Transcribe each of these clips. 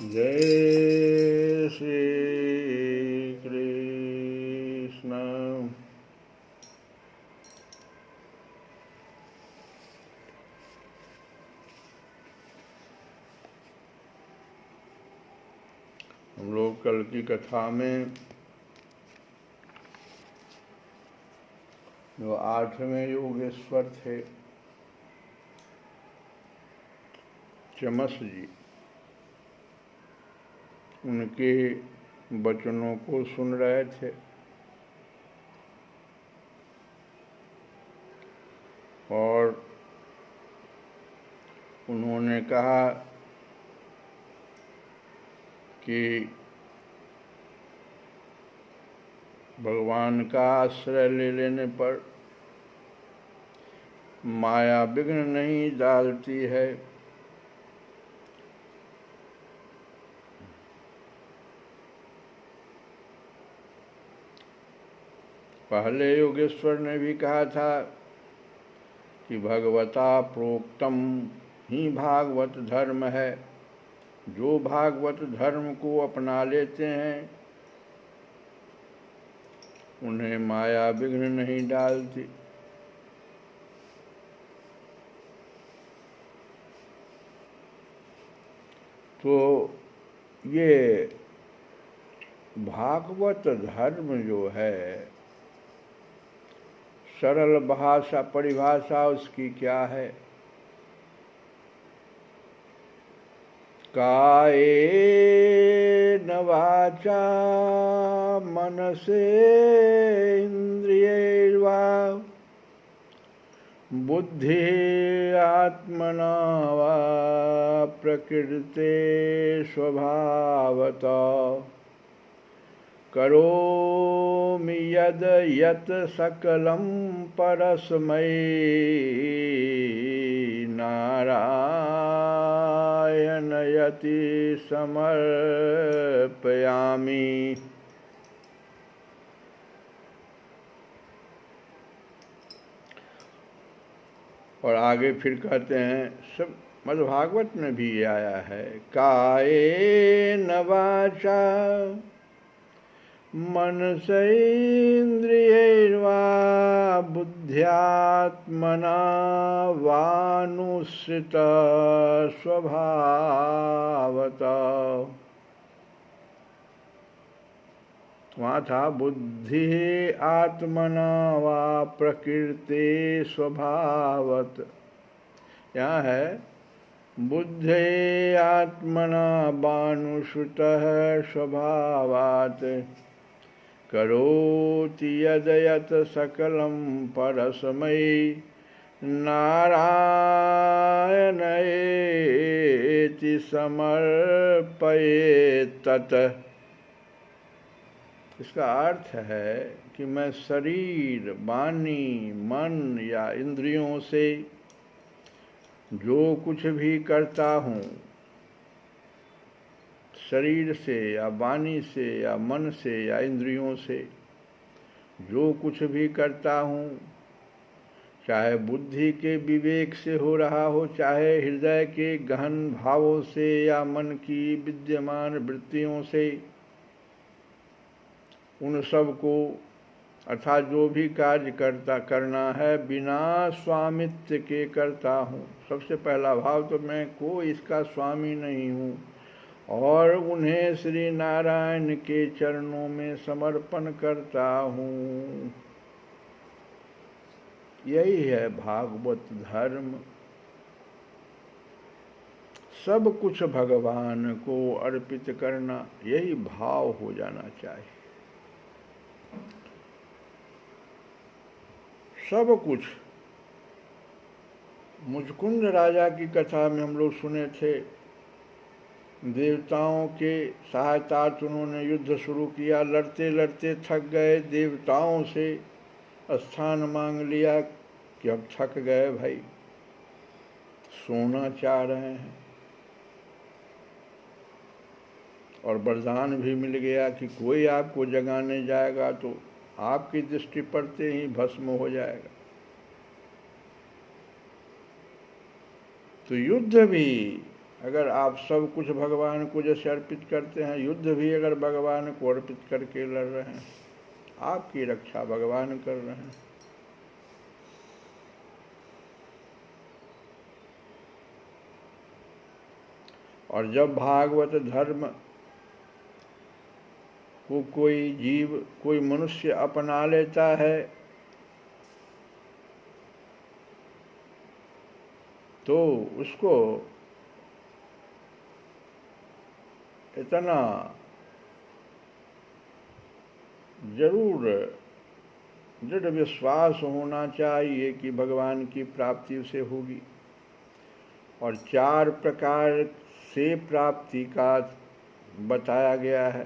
जय श्री कृष्ण। हम लोग कल की कथा में जो 8वें योगेश्वर थे चमस जी, उनके वचनों को सुन रहे थे और उन्होंने कहा कि भगवान का आश्रय ले लेने पर माया विघ्न नहीं डालती है। पहले योगेश्वर ने भी कहा था कि भगवता प्रोक्तम ही भागवत धर्म है। जो भागवत धर्म को अपना लेते हैं उन्हें माया विघ्न नहीं डालती। तो ये भागवत धर्म जो है, सरल भाषा परिभाषा उसकी क्या है? कायेन वाचा मनसेन्द्रियैर्वा बुद्धि आत्मना वा प्रकृते स्वभावतः करोमि यद् यत् सकलं परस्मै नारायणयति समर्पयामि। और आगे फिर कहते हैं, सब मद्भागवत में भी ये आया है, कायेन वाचा मनसेन्द्रियैर्वा बुद्ध्यात्मना वानुसृता स्वभावतः। वहाँ था बुद्धि आत्मना वा प्रकृते स्वभावत। यहाँ है बुद्धि आत्मना वानुसृतः स्वभावात् करोति यद् यत् सकलं परस्मै नारायणेति समर्पयेत् तत्। इसका अर्थ है कि मैं शरीर, वाणी, मन या इंद्रियों से जो कुछ भी करता हूँ, शरीर से या वाणी से या मन से या इंद्रियों से जो कुछ भी करता हूँ, चाहे बुद्धि के विवेक से हो रहा हो, चाहे हृदय के गहन भावों से या मन की विद्यमान वृत्तियों से, उन सब को अर्थात जो भी कार्य करना है बिना स्वामित्व के करता हूँ। सबसे पहला भाव तो मैं कोई इसका स्वामी नहीं हूँ और उन्हें श्री नारायण के चरणों में समर्पण करता हूँ। यही है भागवत धर्म। सब कुछ भगवान को अर्पित करना, यही भाव हो जाना चाहिए। सब कुछ। मुचकुंद राजा की कथा में हम लोग सुने थे, देवताओं के सहायता उन्होंने युद्ध शुरू किया, लड़ते लड़ते थक गए, देवताओं से स्थान मांग लिया कि अब थक गए भाई, सोना चाह रहे हैं, और वरदान भी मिल गया कि कोई आपको जगाने जाएगा तो आपकी दृष्टि पड़ते ही भस्म हो जाएगा। तो युद्ध भी अगर आप सब कुछ भगवान को जैसे अर्पित करते हैं, युद्ध भी अगर भगवान को अर्पित करके लड़ रहे हैं, आपकी रक्षा भगवान कर रहे हैं। और जब भागवत धर्म को कोई जीव, कोई मनुष्य अपना लेता है तो उसको इतना जरूर दृढ़ विश्वास होना चाहिए कि भगवान की प्राप्ति उसे होगी। और 4 प्रकार से प्राप्ति का बताया गया है।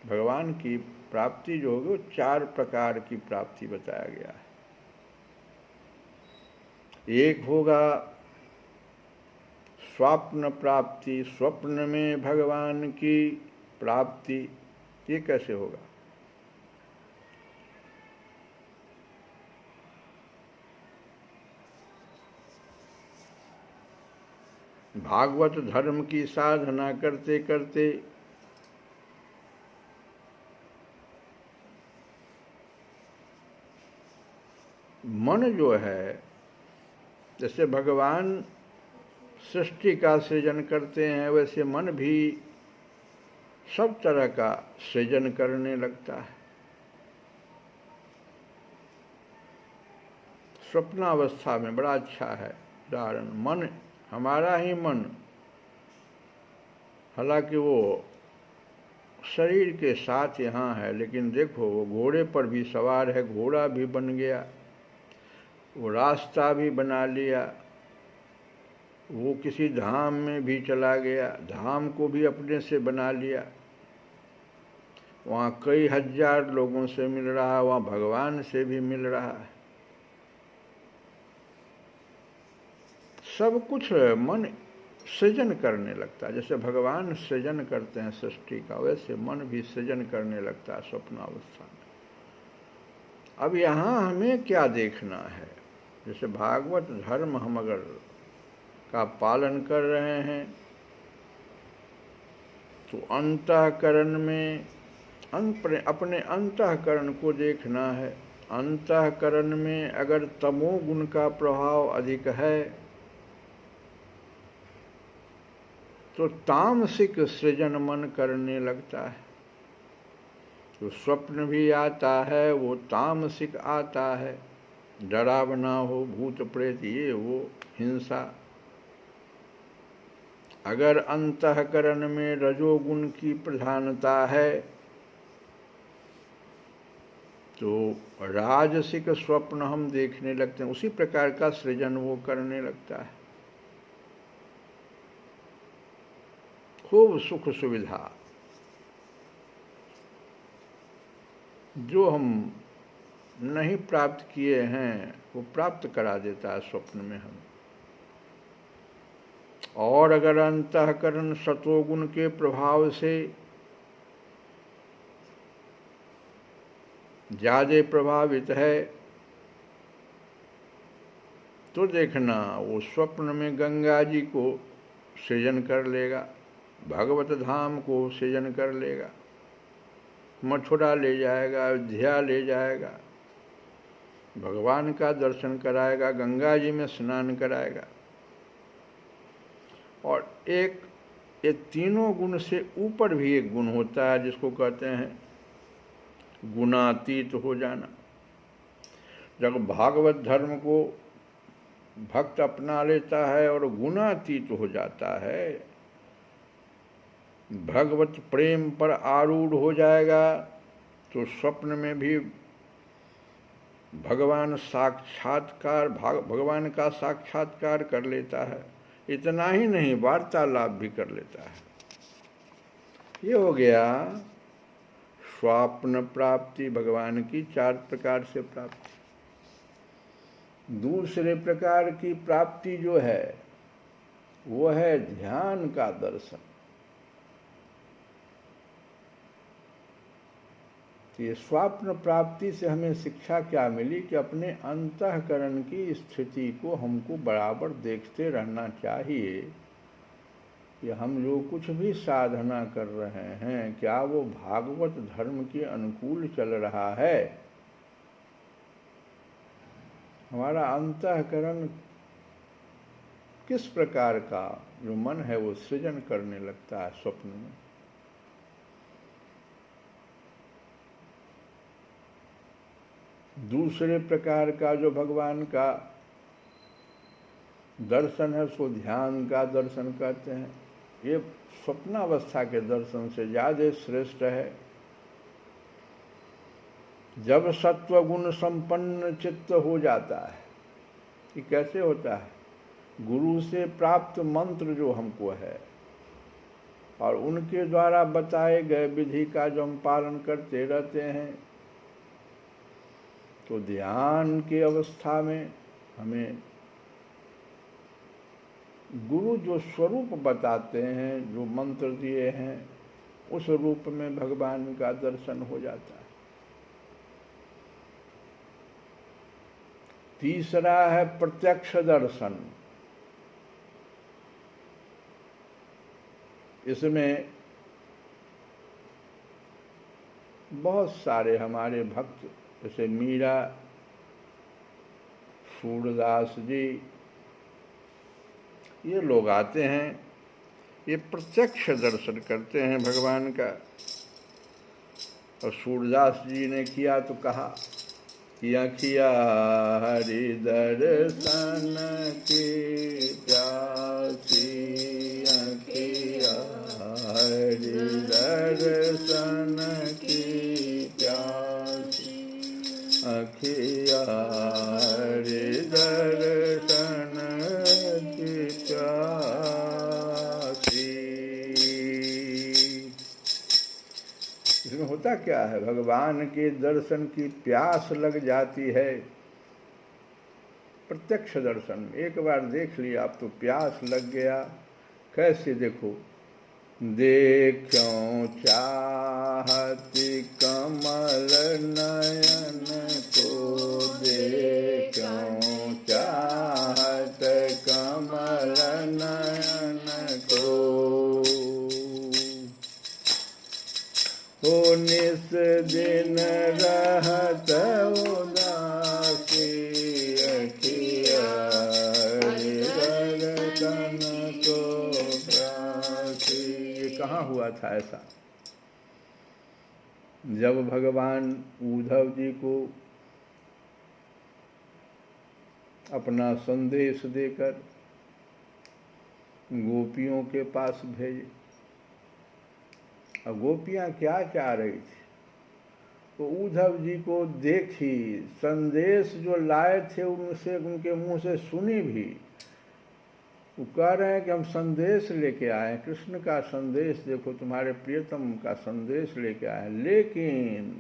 भगवान की प्राप्ति जो होगी वो 4 प्रकार की प्राप्ति बताया गया है। एक होगा स्वप्न प्राप्ति, स्वप्न में भगवान की प्राप्ति। ये कैसे होगा? भागवत धर्म की साधना करते करते मन जो है, जैसे भगवान सृष्टि का सृजन करते हैं वैसे मन भी सब तरह का सृजन करने लगता है। स्वप्नावस्था में बड़ा अच्छा है उदाहरण, मन, हमारा ही मन, हालांकि वो शरीर के साथ यहाँ है, लेकिन देखो वो घोड़े पर भी सवार है, घोड़ा भी बन गया, वो रास्ता भी बना लिया, वो किसी धाम में भी चला गया, धाम को भी अपने से बना लिया, वहाँ कई हजार लोगों से मिल रहा है, वहाँ भगवान से भी मिल रहा है। सब कुछ मन सृजन करने लगता है। जैसे भगवान सृजन करते हैं सृष्टि का, वैसे मन भी सृजन करने लगता है स्वप्नावस्था में। अब यहाँ हमें क्या देखना है? जैसे भागवत धर्म हम अगर का पालन कर रहे हैं तो अंतःकरण में अपने अंतःकरण को देखना है। अंतःकरण में अगर तमोगुण का प्रभाव अधिक है तो तामसिक सृजन मन करने लगता है। तो स्वप्न भी आता है वो तामसिक आता है, डरावना हो, भूत प्रेत, ये वो, हिंसा। अगर अंतःकरण में रजोगुण की प्रधानता है तो राजसिक स्वप्न हम देखने लगते हैं, उसी प्रकार का सृजन वो करने लगता है। खूब सुख सुविधा जो हम नहीं प्राप्त किए हैं वो प्राप्त करा देता है स्वप्न में हम। और अगर अंतःकरण सतोगुण के प्रभाव से ज्यादा प्रभावित है तो देखना वो स्वप्न में गंगा जी को सृजन कर लेगा, भगवत धाम को सृजन कर लेगा, मथुरा ले जाएगा, अयोध्या ले जाएगा, भगवान का दर्शन कराएगा, गंगा जी में स्नान कराएगा। और एक ये तीनों गुण से ऊपर भी एक गुण होता है जिसको कहते हैं गुणातीत हो जाना। जब भागवत धर्म को भक्त अपना लेता है और गुणातीत हो जाता है, भगवत प्रेम पर आरूढ़ हो जाएगा तो स्वप्न में भी भगवान का साक्षात्कार कर लेता है। इतना ही नहीं, वार्तालाप भी कर लेता है। ये हो गया स्वप्न प्राप्ति, भगवान की 4 प्रकार से प्राप्ति। दूसरे प्रकार की प्राप्ति जो है वो है ध्यान का दर्शन। ये स्वप्न प्राप्ति से हमें शिक्षा क्या मिली कि अपने अंतःकरण की स्थिति को हमको बराबर देखते रहना चाहिए कि हम जो कुछ भी साधना कर रहे हैं क्या वो भागवत धर्म के अनुकूल चल रहा है? हमारा अंतःकरण किस प्रकार का जो मन है वो सृजन करने लगता है स्वप्न में? दूसरे प्रकार का जो भगवान का दर्शन है सो ध्यान का दर्शन कहते हैं। ये स्वप्नावस्था के दर्शन से ज़्यादा श्रेष्ठ है। जब सत्व गुण संपन्न चित्त हो जाता है, ये कैसे होता है? गुरु से प्राप्त मंत्र जो हमको है और उनके द्वारा बताए गए विधि का जो हम पालन करते रहते हैं, तो ध्यान की अवस्था में हमें गुरु जो स्वरूप बताते हैं, जो मंत्र दिए हैं, उस रूप में भगवान का दर्शन हो जाता है। तीसरा है प्रत्यक्ष दर्शन। इसमें बहुत सारे हमारे भक्त जैसे मीरा, सूरदास जी, ये लोग आते हैं, ये प्रत्यक्ष दर्शन करते हैं भगवान का। और सूरदास जी ने किया तो कहा कि किया हरि दर्शन की प्यासी, किया हरि दर्शन की प्यासी, अखिया हरि दर्शन की प्यासी। इसमें होता क्या है? भगवान के दर्शन की प्यास लग जाती है। प्रत्यक्ष दर्शन एक बार देख लिया आप तो प्यास लग गया। कैसे? देखो, देखूं चाहती कमल नयन को, देखूं चाहत कमल नयन को, हो निस दिन रहत उदासी, अखिया हरि दर्शन को प्यासी। ये कहाँ हुआ था ऐसा? जब भगवान उद्धव जी को अपना संदेश देकर गोपियों के पास भेजे, और गोपियाँ क्या चाह रही थी? तो उद्धव जी को देखी, संदेश जो लाए थे उनसे, उनके मुंह से सुनी भी। वो कह रहे हैं कि हम संदेश लेके आए, कृष्ण का संदेश, देखो तुम्हारे प्रियतम का संदेश लेके आए। लेकिन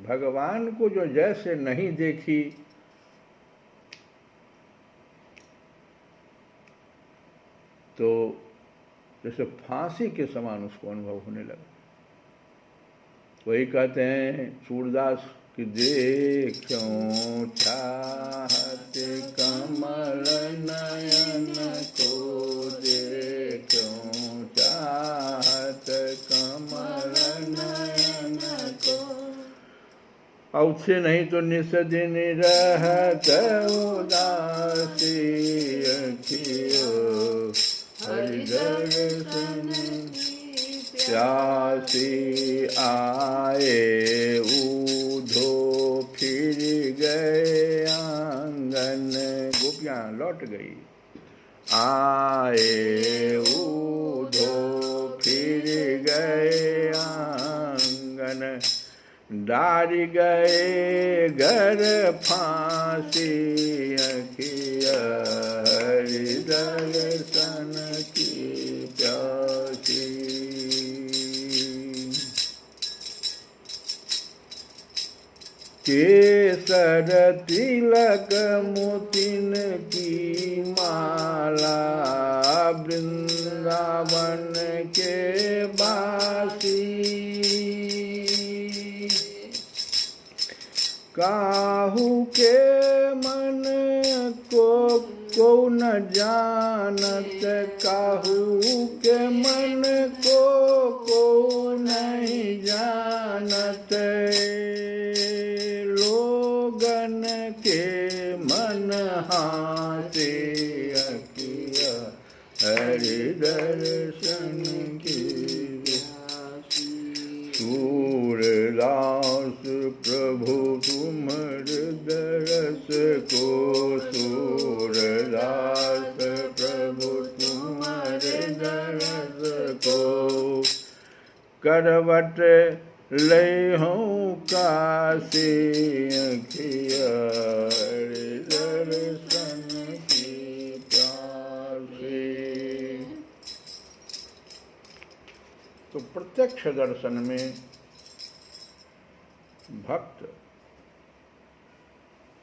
भगवान को जो जैसे नहीं देखी, तो जैसे फांसी के समान उसको अनुभव होने लगा। वही कहते हैं सूरदास कि देखूं चाहत कमल नयन को, देखूं चाहत कमल नयन को, और उससे नहीं तो निस दिन रहत उदासी, अखियो हरि दर्शन प्यासी। आए ऊधो फिर गए आंगन, गोपियाँ लौट गई। आए ऊधो फिर गए आंगन, डारी गए घर फांसी, अखिया हरि दर्शन की प्यासी। केसर तिलक मोतिन की माला, वृंदावन के बासी, काहू के मन को को न जानत, काहू के मन को नहीं जानत। लोगन के मन हाथे अखिया, हरि दर्शन की सूरदास प्रभु तुमर दरस को, सूरदास प्रभु तुमर दरस को। करवट ले हूँ काशी अखिया, दर्शन की प्यासी। तो प्रत्यक्ष दर्शन में भक्त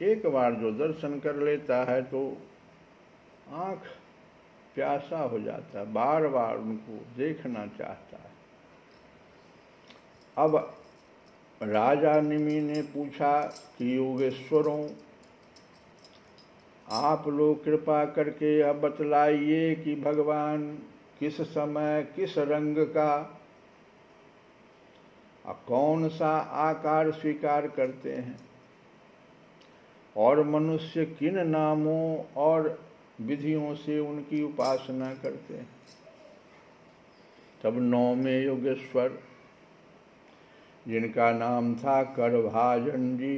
एक बार जो दर्शन कर लेता है तो आँख प्यासा हो जाता है, बार बार उनको देखना चाहता है। अब राजा निमि ने पूछा कि योगेश्वरों, आप लोग कृपा करके अब बतलाइए कि भगवान किस समय किस रंग का कौन सा आकार स्वीकार करते हैं, और मनुष्य किन नामों और विधियों से उनकी उपासना करते हैं। तब 9वें योगेश्वर, जिनका नाम था करभाजन जी,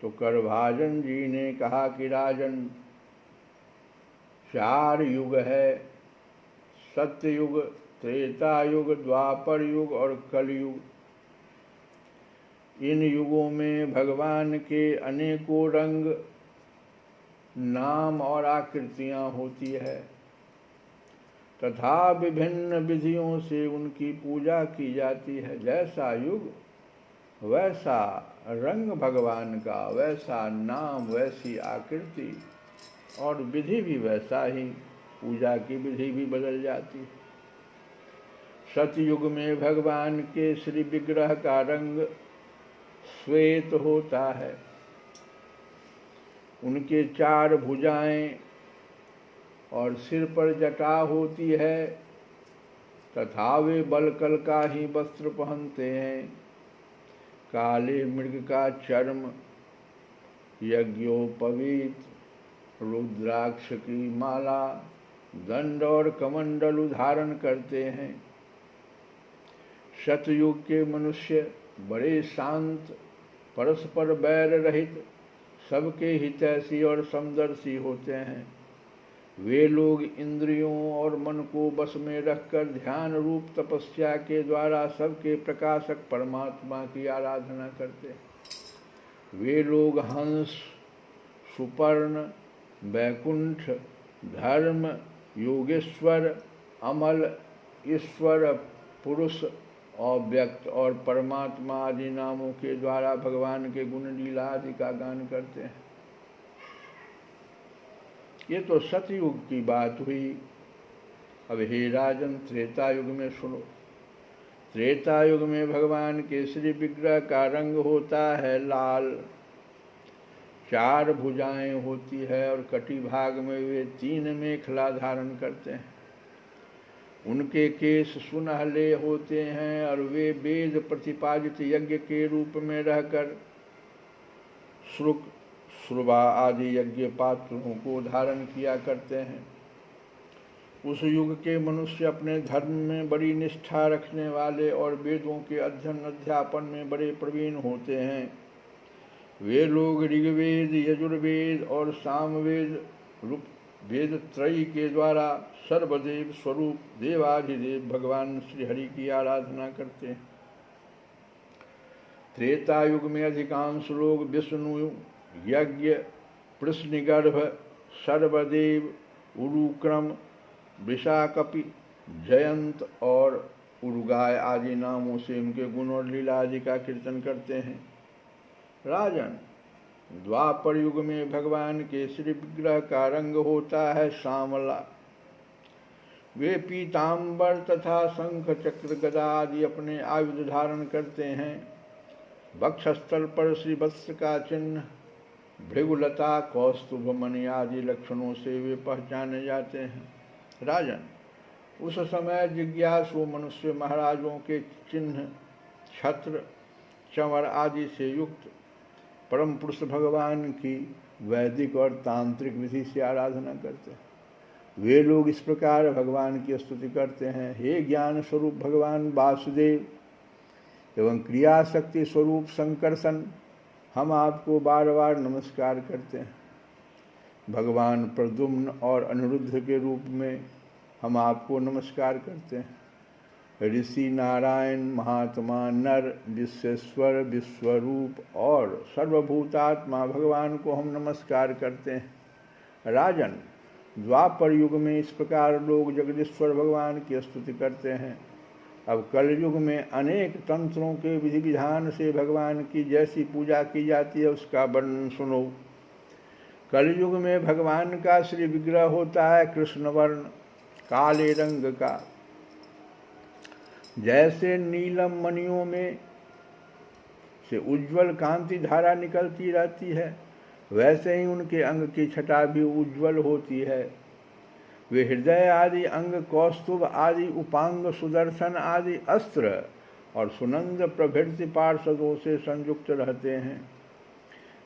तो करभाजन जी ने कहा कि राजन, 4 युग है, सत्ययुग, त्रेता युग, द्वापर युग और कलयुग। इन युगों में भगवान के अनेकों रंग, नाम और आकृतियां होती है तथा विभिन्न विधियों से उनकी पूजा की जाती है। जैसा युग वैसा रंग भगवान का, वैसा नाम, वैसी आकृति और विधि भी वैसा ही, पूजा की विधि भी बदल जाती है। सतयुग में भगवान के श्री विग्रह का रंग श्वेत होता है। उनके 4 भुजाएं और सिर पर जटा होती है तथा वे बलकल का ही वस्त्र पहनते हैं। काले मृग का चर्म, यज्ञोपवीत, रुद्राक्ष की माला, दंड और कमंडल धारण करते हैं। सतयुग के मनुष्य बड़े शांत, परस्पर बैर रहित, सबके हितैषी और समदर्शी होते हैं। वे लोग इंद्रियों और मन को बस में रखकर ध्यान रूप तपस्या के द्वारा सबके प्रकाशक परमात्मा की आराधना करते हैं। वे लोग हंस, सुपर्ण, वैकुंठ, धर्म, योगेश्वर, अमल, ईश्वर, पुरुष, अव्यक्त और परमात्मा आदि नामों के द्वारा भगवान के गुण लीला आदि का गान करते हैं। ये तो सतयुग की बात हुई। अब हे राजन, त्रेता युग में सुनो। त्रेता युग में भगवान के श्री विग्रह का रंग होता है लाल, 4 भुजाएं होती है और कटी भाग में वे 3 मेखला धारण करते हैं। उनके केश सुनहले होते हैं और वे वेद प्रतिपादित यज्ञ के रूप में रहकर श्रुक, श्रुवा आदि यज्ञ पात्रों को धारण किया करते हैं। उस युग के मनुष्य अपने धर्म में बड़ी निष्ठा रखने वाले और वेदों के अध्ययन अध्यापन में बड़े प्रवीण होते हैं। वे लोग ऋग्वेद, यजुर्वेद और सामवेद रूप वेद त्रयी के द्वारा सर्वदेव स्वरूप देवाधिदेव भगवान श्री हरि की आराधना करते हैं। त्रेता युग में अधिकांश लोग विष्णु, यज्ञ, प्रश्निगर्भ, सर्वदेव, उरुक्रम, वृषाकपि, जयंत और उरुगाय आदि नामों से उनके गुण और लीला आदि का कीर्तन करते हैं। राजन, द्वापर युग में भगवान के श्री विग्रह का रंग होता है श्यामला। वे पीतांबर तथा शंख, चक्र, गदा आदि अपने आयुध धारण करते हैं। वक्षस्थल पर श्री वत्स का चिन्ह, भृगुलता कौस्तुभ मणि आदि लक्षणों से वे पहचाने जाते हैं। राजन, उस समय जिज्ञासु मनुष्य महाराजों के चिन्ह, छत्र, चंवर आदि से युक्त परम पुरुष भगवान की वैदिक और तांत्रिक विधि से आराधना करते हैं। वे लोग इस प्रकार भगवान की स्तुति करते हैं। हे ज्ञान स्वरूप भगवान वासुदेव एवं क्रिया शक्ति स्वरूप संकर्षण, हम आपको बार बार नमस्कार करते हैं। भगवान प्रद्युम्न और अनिरुद्ध के रूप में हम आपको नमस्कार करते हैं। ऋषि नारायण, महात्मा, नर, विश्वेश्वर, विश्वरूप और सर्वभूतात्मा भगवान को हम नमस्कार करते हैं। राजन, द्वापर युग में इस प्रकार लोग जगदीश्वर भगवान की स्तुति करते हैं। अब कलयुग में अनेक तंत्रों के विधि विधान से भगवान की जैसी पूजा की जाती है उसका वर्णन सुनो। कलयुग में भगवान का श्री विग्रह होता है कृष्ण वर्ण, काले रंग का। जैसे नीलम मणियों में से उज्ज्वल कांति धारा निकलती रहती है, वैसे ही उनके अंग की छटा भी उज्ज्वल होती है। वे हृदय आदि अंग, कौस्तुभ आदि उपांग, सुदर्शन आदि अस्त्र और सुनंद प्रभृति पार्षदों से संयुक्त रहते हैं।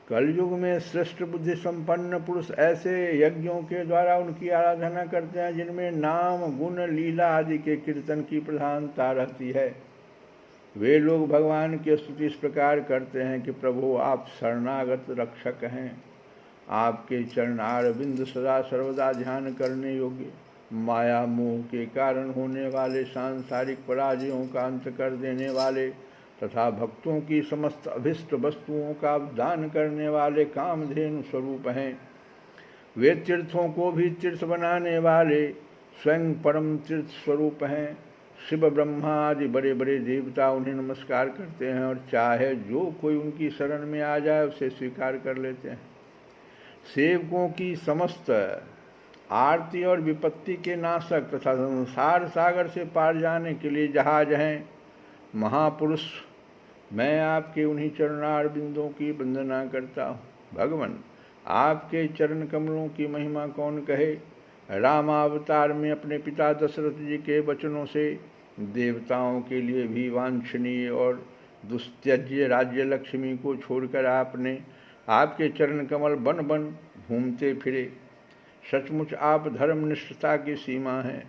कलयुग में श्रेष्ठ बुद्धि संपन्न पुरुष ऐसे यज्ञों के द्वारा उनकी आराधना करते हैं जिनमें नाम, गुण, लीला आदि के कीर्तन की प्रधानता रहती है। वे लोग भगवान की स्तुति इस प्रकार करते हैं कि प्रभु आप शरणागत रक्षक हैं। आपके चरणार बिंद सदा सर्वदा ध्यान करने योग्य, माया मोह के कारण होने वाले सांसारिक पराजयों का अंत कर देने वाले तथा भक्तों की समस्त अभिष्ट वस्तुओं का दान करने वाले कामधेनु स्वरूप हैं। वे तीर्थों को भी तीर्थ बनाने वाले स्वयं परम तीर्थ स्वरूप हैं। शिव, ब्रह्मा आदि बड़े बड़े देवता उन्हें नमस्कार करते हैं और चाहे जो कोई उनकी शरण में आ जाए उसे स्वीकार कर लेते हैं। सेवकों की समस्त आरती और विपत्ति के नाशक तथा संसार सागर से पार जाने के लिए जहाज हैं। महापुरुष, मैं आपके उन्हीं चरणार बिंदों की वंदना करता हूँ। भगवान, आपके चरण कमलों की महिमा कौन कहे। रामावतार में अपने पिता दशरथ जी के वचनों से देवताओं के लिए भी वांछनीय और दुस्त्यज्य राज्य लक्ष्मी को छोड़कर आपने आपके चरण कमल बन बन घूमते फिरे। सचमुच आप धर्मनिष्ठता की सीमा हैं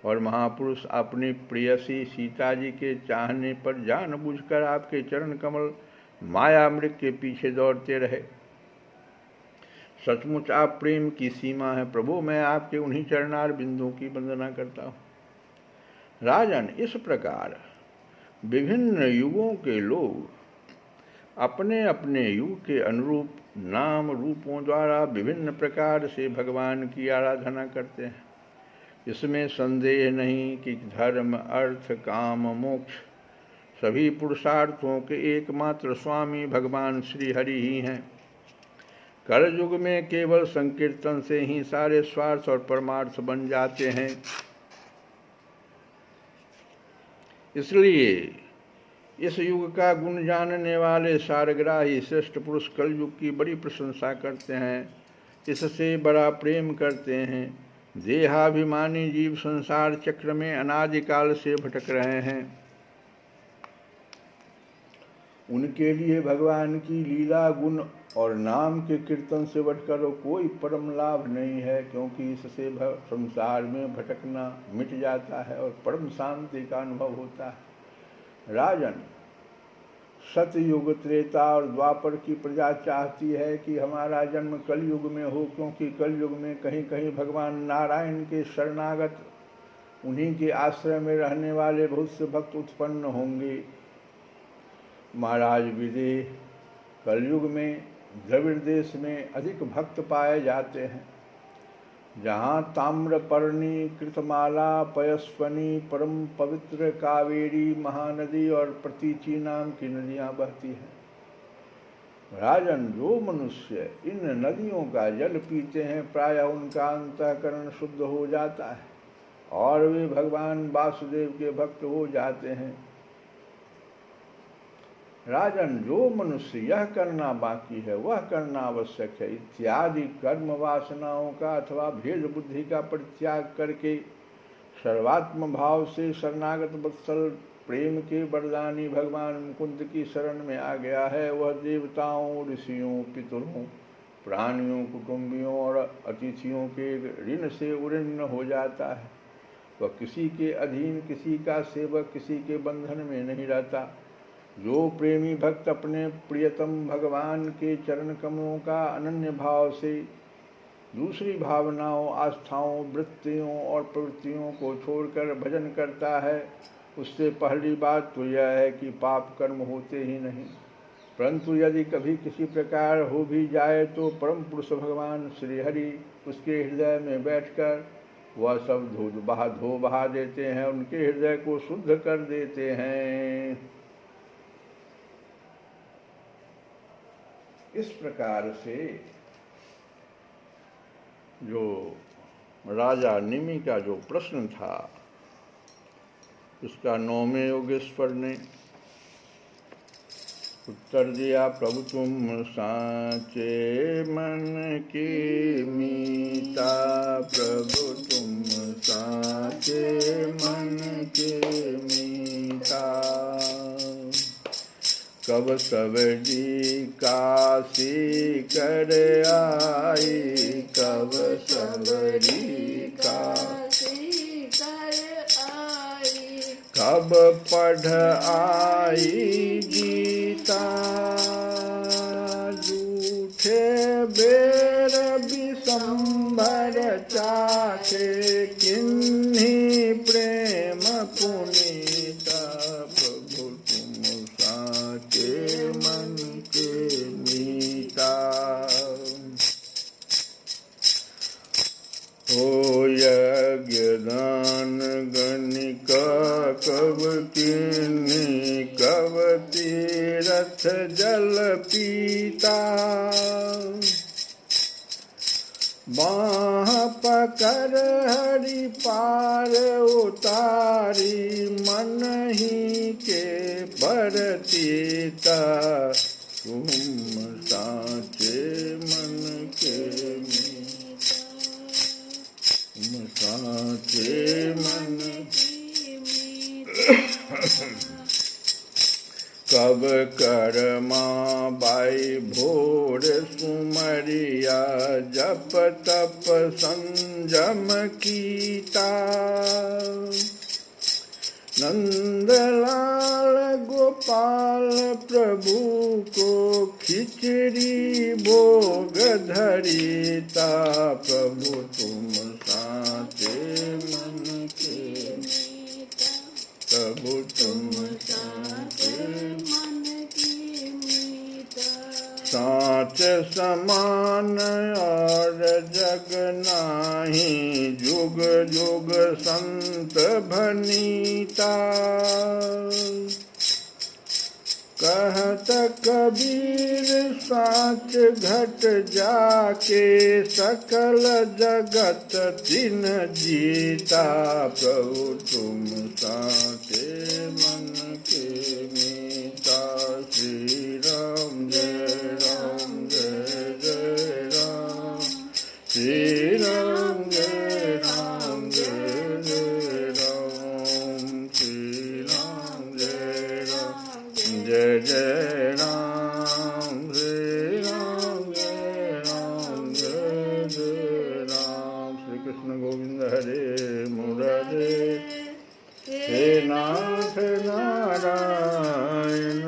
और महापुरुष अपनी प्रियसी सीता जी के चाहने पर जानबूझकर आपके चरण कमल माया मृग के पीछे दौड़ते रहे। सचमुच आप प्रेम की सीमा है। प्रभु, मैं आपके उन्हीं चरणार बिंदुओं की वंदना करता हूँ। राजन, इस प्रकार विभिन्न युगों के लोग अपने अपने युग के अनुरूप नाम रूपों द्वारा विभिन्न प्रकार से भगवान की आराधना करते हैं। इसमें संदेह नहीं कि धर्म, अर्थ, काम, मोक्ष सभी पुरुषार्थों के एकमात्र स्वामी भगवान श्री हरि ही हैं। कलयुग में केवल संकीर्तन से ही सारे स्वार्थ और परमार्थ बन जाते हैं। इसलिए इस युग का गुण जानने वाले सारग्राही श्रेष्ठ पुरुष कलयुग की बड़ी प्रशंसा करते हैं, इससे बड़ा प्रेम करते हैं। देहाभिमानी जीव संसार चक्र में अनादिकाल से भटक रहे हैं। उनके लिए भगवान की लीला, गुण और नाम के कीर्तन से बढ़कर कोई परम लाभ नहीं है, क्योंकि इससे संसार में भटकना मिट जाता है और परम शांति का अनुभव होता है। राजन, सतयुग, त्रेता और द्वापर की प्रजा चाहती है कि हमारा जन्म कलयुग में हो, क्योंकि कलयुग में कहीं कहीं भगवान नारायण के शरणागत, उन्हीं के आश्रय में रहने वाले बहुत से भक्त उत्पन्न होंगे। महाराज विदेह, कलयुग में द्रविड़ देश में अधिक भक्त पाए जाते हैं, जहाँ ताम्रपर्णी, कृतमाला, पयस्वनी, परम पवित्र कावेरी महानदी और प्रतीची नाम की नदियाँ बहती हैं। राजन, जो मनुष्य इन नदियों का जल पीते हैं प्रायः उनका अंतःकरण शुद्ध हो जाता है और वे भगवान वासुदेव के भक्त हो जाते हैं। राजन, जो मनुष्य यह करना बाकी है वह करना आवश्यक है इत्यादि कर्म वासनाओं का अथवा भेद बुद्धि का परित्याग करके सर्वात्म भाव से शरणागत वत्सल प्रेम के वरदानी भगवान मुकुंद की शरण में आ गया है, वह देवताओं, ऋषियों, पितरों, प्राणियों, कुटुंबियों और अतिथियों के ऋण से उऋण हो जाता है। वह किसी के अधीन, किसी का सेवक, किसी के बंधन में नहीं रहता। जो प्रेमी भक्त अपने प्रियतम भगवान के चरण कमलों का अनन्य भाव से दूसरी भावनाओं, आस्थाओं, वृत्तियों और प्रवृत्तियों को छोड़कर भजन करता है, उससे पहली बात तो यह है कि पाप कर्म होते ही नहीं। परंतु यदि कभी किसी प्रकार हो भी जाए तो परम पुरुष भगवान श्री हरि उसके हृदय में बैठकर वह सब धो बहा देते हैं, उनके हृदय को शुद्ध कर देते हैं। इस प्रकार से जो राजा निमि का जो प्रश्न था उसका 9वें योगेश्वर ने उत्तर दिया, प्रभु तुम साचे मन की मीता, प्रभु तुम साचे मन की मीता। कब सवरी काशी कर आई, कब सवरी काशी कर आई, कब पढ़ आई गीता। झूठे बेर विसंबर चाखे, किन्हीं प्रेम पुनीता। प्रभु तुम साचे मन के मीता। हो यज्ञ दान गणिका, कब किन्हीं कब तीरथ जल पीता। बाह पकड़ हरि पार उतारी, मन ही के परतीता। तुम साचे मन के मीता, तुम साचे मन के मीता। कब करमा बाई भोर सुमरिया, जप तप संजम कीता। नंदलाल गोपाल प्रभु को खिचड़ी भोग धरीता। प्रभु तुम साचे मन के मीता, प्रभु तुम साचे मन की मीता। साच समान और जग नाही, जुग जुग संत भनीता। कहत कबीर साच घट जाके, सकल जगत तिन जीता। प्रभु तुम साचे मन के मीता। श्री राम जय राम जय जय राम, श्री राम जय राम जय जय राम, श्री राम जय राम जय जय राम, श्री राम जय राम जय जय राम। श्री कृष्ण गोविंद हरे मुरारे, हे नाथ नारायण